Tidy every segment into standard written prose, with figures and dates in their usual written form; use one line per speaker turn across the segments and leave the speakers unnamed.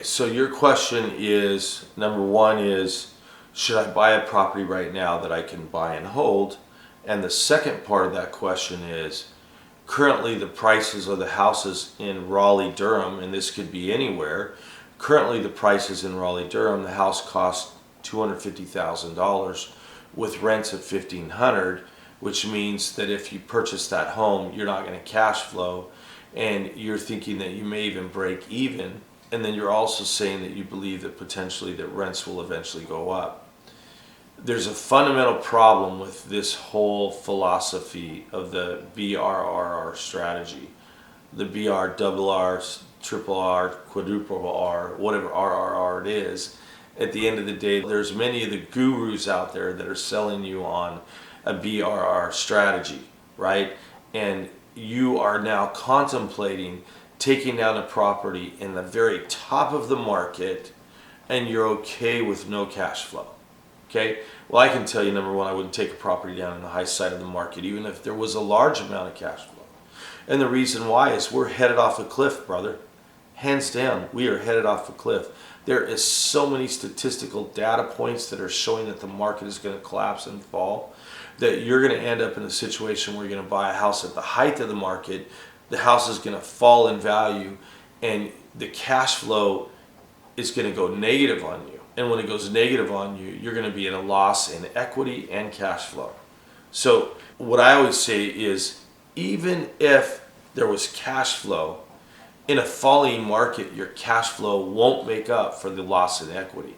So your question is, number one is, should I buy a property right now that I can buy and hold? And the second part of that question is, currently the prices of the houses in Raleigh-Durham, and this could be anywhere, currently the prices in Raleigh-Durham, the house costs $250,000 with rents of $1,500, which means that if you purchase that home, you're not going to cash flow, and you're thinking that you may even break even. And then you're also saying that you believe that potentially that rents will eventually go up. There's a fundamental problem with this whole philosophy of the BRRR strategy. The BR, double R, triple R, quadruple R, whatever RRR it is. At the end of the day, there's many of the gurus out there that are selling you on a BRR strategy, right? And you are now contemplating taking down a property in the very top of the market, and you're okay with no cash flow. Okay? Well, I can tell you, number one, I wouldn't take a property down in the high side of the market, even if there was a large amount of cash flow. And the reason why is we're headed off a cliff, brother. Hands down, we are headed off a cliff. There is so many statistical data points that are showing that the market is going to collapse and fall, that you're going to end up in a situation where you're going to buy a house at the height of the market. The house is going to fall in value, and the cash flow is going to go negative on you. And when it goes negative on you, you're going to be in a loss in equity and cash flow. So what I always say is, even if there was cash flow, in a falling market, your cash flow won't make up for the loss in equity.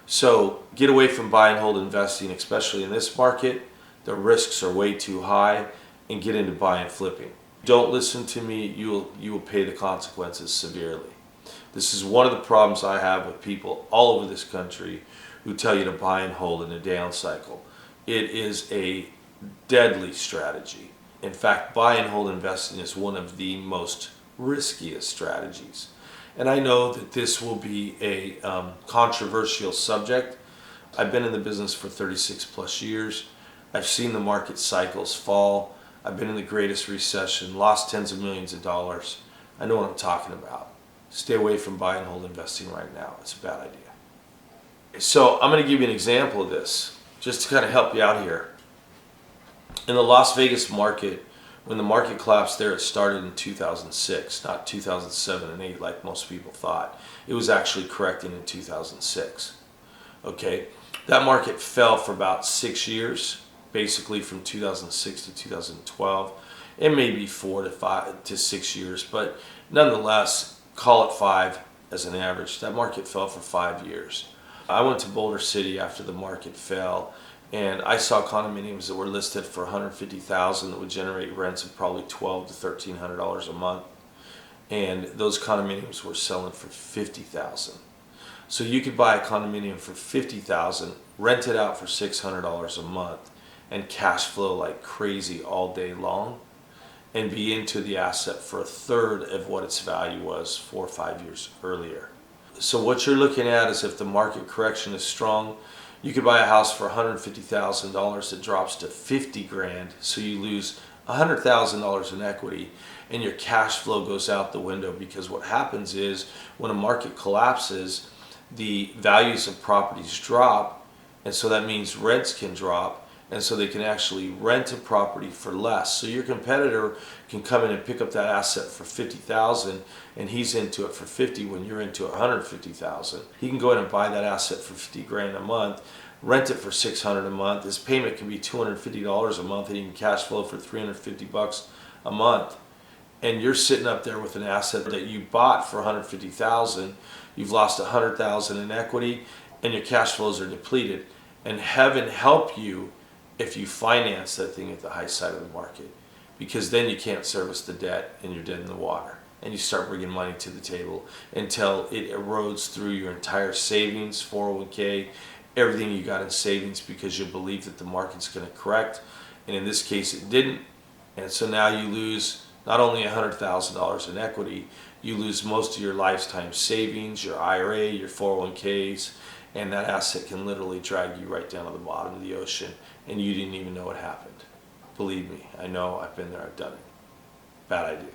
So get away from buy and hold investing, especially in this market. The risks are way too high, and get into buy and flipping. Don't listen to me, you will pay the consequences severely. This is one of the problems I have with people all over this country who tell you to buy and hold in a down cycle. It is a deadly strategy. In fact, buy and hold investing is one of the most riskiest strategies. And I know that this will be a controversial subject. I've been in the business for 36 plus years. I've seen the market cycles fall. I've been in the greatest recession, lost tens of millions of dollars. I know what I'm talking about. Stay away from buy and hold investing right now. It's a bad idea. So I'm going to give you an example of this, just to kind of help you out here. In the Las Vegas market, when the market collapsed there, it started in 2006, not 2007 and 8 like most people thought. It was actually correcting in 2006. Okay, that market fell for about 6 years. Basically from 2006 to 2012. It may be 4 to 5 to 6 years, but nonetheless, call it 5 as an average. That market fell for 5 years. I went to Boulder City after the market fell, and I saw condominiums that were listed for $150,000 that would generate rents of probably $1,200 to $1,300 a month, and those condominiums were selling for $50,000. So you could buy a condominium for $50,000, rent it out for $600 a month, and cash flow like crazy all day long, and be into the asset for a third of what its value was 4 or 5 years earlier. So what you're looking at is, if the market correction is strong, you could buy a house for $150,000 that drops to 50 grand, so you lose $100,000 in equity, and your cash flow goes out the window. Because what happens is, when a market collapses, the values of properties drop, and so that means rents can drop, and so they can actually rent a property for less. So your competitor can come in and pick up that asset for $50,000, and he's into it for 50 when you're into $150,000. He can go in and buy that asset for 50 grand a month, rent it for $600 a month. His payment can be $250 a month, and he can cash flow for $350 a month. And you're sitting up there with an asset that you bought for $150,000. You've lost $100,000 in equity, and your cash flows are depleted. And heaven help you if you finance that thing at the high side of the market, because then you can't service the debt and you're dead in the water, and you start bringing money to the table until it erodes through your entire savings, 401k, everything you got in savings, because you believe that the market's going to correct, and in this case it didn't. And so now you lose not only $100,000 in equity, you lose most of your lifetime savings, your IRA, your 401ks, and that asset can literally drag you right down to the bottom of the ocean, and you didn't even know it happened. Believe me, I know, I've been there, I've done it. Bad idea.